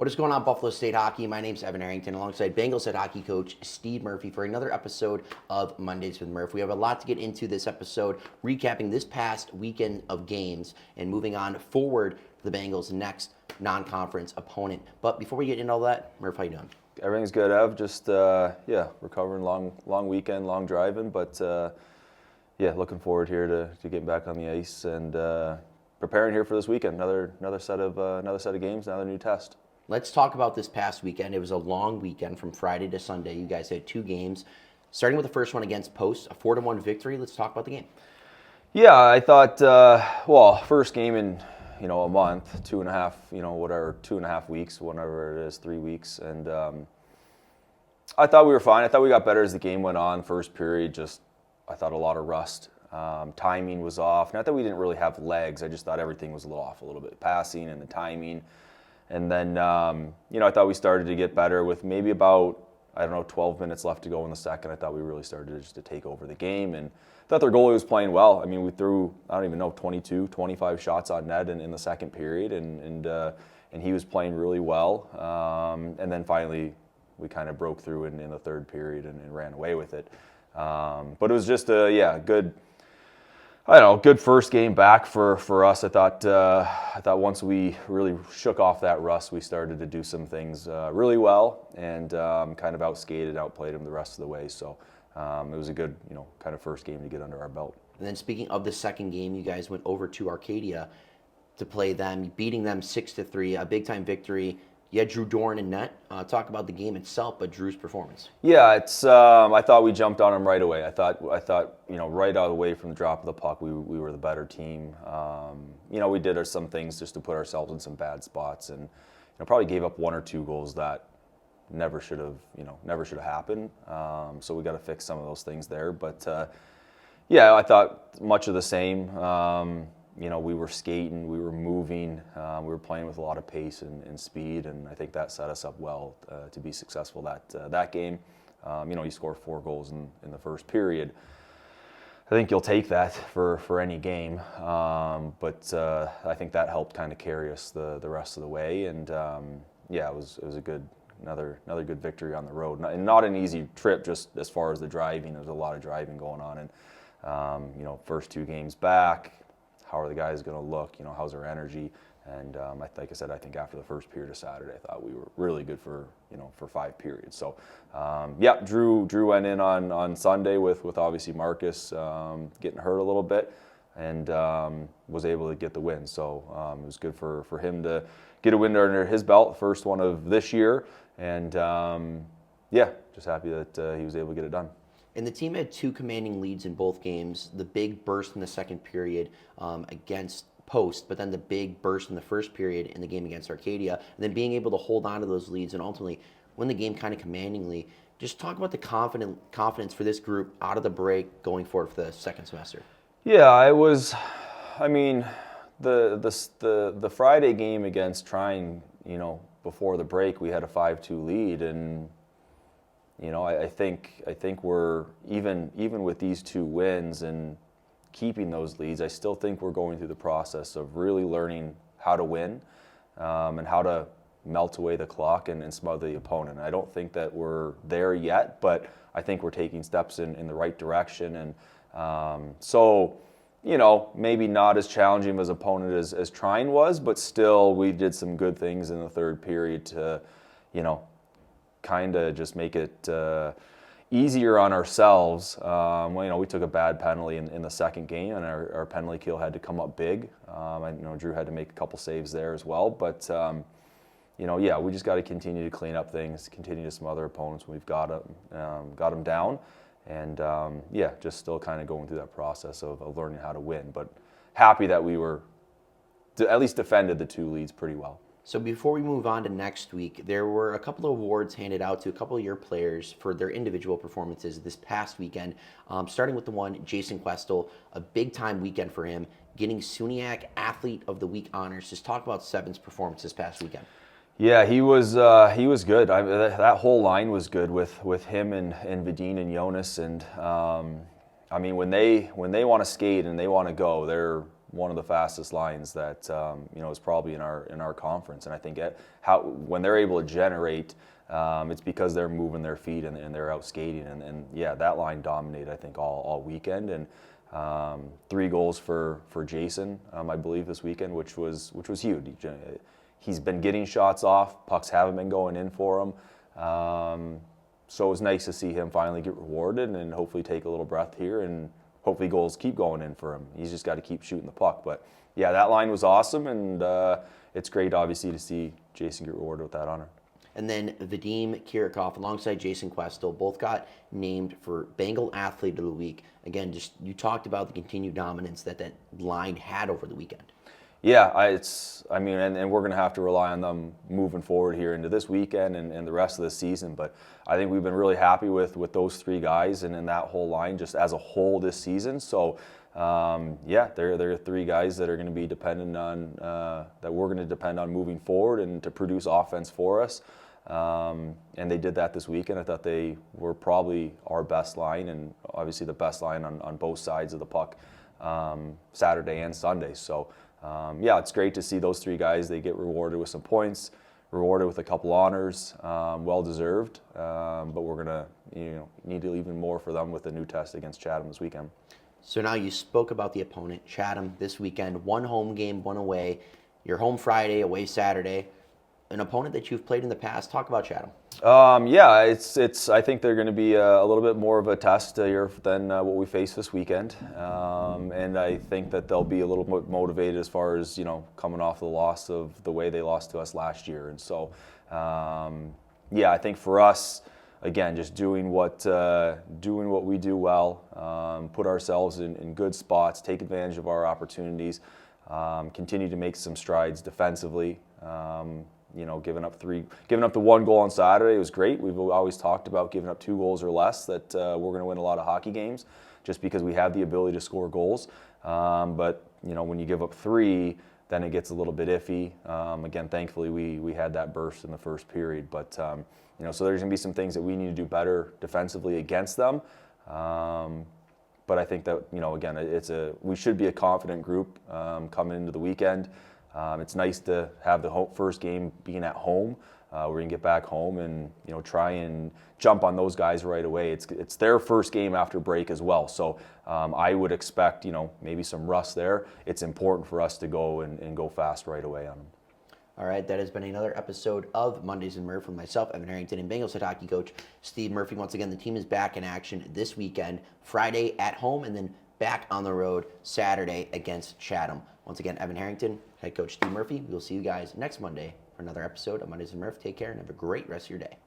What is going on, Buffalo State Hockey? My name's Evan Harrington, alongside Bengals head hockey coach Steve Murphy for another episode of Mondays with Murph. We have a lot to get into this episode, recapping this past weekend of games and moving on forward to the Bengals' next non-conference opponent. But before we get into all that, Murph, how you doing? Everything's good, Ev. Just recovering, long weekend, long driving, but looking forward here to getting back on the ice and preparing here for this weekend. Another set of games, another new test. Let's talk about this past weekend. It was a long weekend from Friday to Sunday. You guys had two games, starting with the first one against Post, a 4-1 victory. Let's talk about the game. Yeah, I thought, first game in, a month, 2.5 weeks, whatever it is, 3 weeks. And I thought we were fine. I thought we got better as the game went on. First period, I thought a lot of rust. Timing was off. Not that we didn't really have legs. I just thought everything was a little bit. Passing and the timing. And then, I thought we started to get better with maybe about, 12 minutes left to go in the second. I thought we really started just to take over the game. And I thought their goalie was playing well. I mean, we threw, 22, 25 shots on net in the second period. And he was playing really well. And then finally, we kind of broke through in the third period and ran away with it. But it was just good first game back for us. I thought once we really shook off that rust, we started to do some things really well and kind of outplayed them the rest of the way. So it was a good, kind of first game to get under our belt. And then speaking of the second game, you guys went over to Arcadia to play them, beating them 6-3, a big-time victory. You had Drew Doran in net. Talk about the game itself, but Drew's performance. Yeah, it's. I thought we jumped on him right away. I thought, right out of the way from the drop of the puck, we were the better team. We did some things just to put ourselves in some bad spots, and probably gave up one or two goals that never should have happened. So we got to fix some of those things there. But I thought much of the same. We were skating, we were moving, we were playing with a lot of pace and speed, and I think that set us up well to be successful that game. You score 4 goals in the first period. I think you'll take that for any game, but I think that helped kind of carry us the rest of the way, and it was another good victory on the road. And not an easy trip, just as far as the driving. There was a lot of driving going on, and first 2 games back. How are the guys going to look? How's their energy? And like I said, I think after the first period of Saturday, I thought we were really good for 5 periods. So, Drew went in on Sunday with obviously Marcus getting hurt a little bit, and was able to get the win. So it was good for him to get a win under his belt, first one of this year, and just happy that he was able to get it done. And the team had 2 commanding leads in both games. The big burst in the second period against Post, but then the big burst in the first period in the game against Arcadia, and then being able to hold on to those leads and ultimately win the game kind of commandingly. Just talk about the confidence for this group out of the break going forward for the second semester. Yeah, it was. I mean, the Friday game against Trine, before the break, we had a 5-2 lead, and I think we're even with these 2 wins and keeping those leads, I still think we're going through the process of really learning how to win and how to melt away the clock and smother the opponent. I don't think that we're there yet, but I think we're taking steps in the right direction. And maybe not as challenging of an opponent as Trine was, but still we did some good things in the third period to, kind of just make it easier on ourselves. We took a bad penalty in the second game, and our penalty kill had to come up big. Drew had to make a couple saves there as well. But, we just got to continue to clean up things, continue to smother opponents when we've got them down. And, just still kind of going through that process of learning how to win. But happy that we were at least defended the 2 leads pretty well. So before we move on to next week, there were a couple of awards handed out to a couple of your players for their individual performances this past weekend, starting with the one, Jason Questel, a big-time weekend for him, getting SUNYAC Athlete of the Week honors. Just talk about Seven's performance this past weekend. Yeah, he was good. That whole line was good with him and Vadine and Jonas. And when they want to skate and they want to go, one of the fastest lines that is probably in our conference. And I think when they're able to generate, it's because they're moving their feet and they're out skating. And yeah, that line dominated, I think, all weekend. And 3 goals for Jason, I believe, this weekend, which was huge. He's been getting shots off. Pucks haven't been going in for him. So it was nice to see him finally get rewarded and hopefully take a little breath here, and hopefully goals keep going in for him. He's just got to keep shooting the puck. But yeah, that line was awesome, and it's great, obviously, to see Jason get rewarded with that honor. And then Vadim Kirikov alongside Jason Questel both got named for Bengal Athlete of the Week. Again, just you talked about the continued dominance that line had over the weekend. Yeah, and we're going to have to rely on them moving forward here into this weekend and the rest of the season. But I think we've been really happy with those 3 guys and in that whole line just as a whole this season. So yeah, they're 3 guys that are going to be dependent on that we're going to depend on moving forward and to produce offense for us. And they did that this weekend. I thought they were probably our best line and obviously the best line on both sides of the puck Saturday and Sunday. So yeah, it's great to see those 3 guys. They get rewarded with some points, rewarded with a couple honors, well deserved. But we're gonna need to even more for them with the new test against Chatham this weekend. So now you spoke about the opponent, Chatham, this weekend. 1 home game, 1 away. You're home Friday, away Saturday. An opponent that you've played in the past. Talk about Chatham. Yeah, it's. I think they're going to be a little bit more of a test here than what we face this weekend, and I think that they'll be a little more motivated as far as coming off the loss of the way they lost to us last year, and so yeah, I think for us, again, just doing what we do well, put ourselves in good spots, take advantage of our opportunities, continue to make some strides defensively. Giving up the 1 goal on Saturday was great. We've always talked about giving up 2 goals or less, that we're going to win a lot of hockey games just because we have the ability to score goals. But when you give up 3, then it gets a little bit iffy. Again, thankfully we had that burst in the first period. But so there's going to be some things that we need to do better defensively against them. But I think that again, we should be a confident group coming into the weekend. It's nice to have the first game being at home. Where you can get back home and try and jump on those guys right away. It's their first game after break as well. So I would expect maybe some rust there. It's important for us to go and go fast right away on them. All right, that has been another episode of Mondays in Murph with myself, Evan Harrington, and Bengals head hockey coach Steve Murphy. Once again, the team is back in action this weekend, Friday at home, and then back on the road Saturday against Chatham. Once again, Evan Harrington, head coach Steve Murphy. We will see you guys next Monday for another episode of Mondays in Murph. Take care and have a great rest of your day.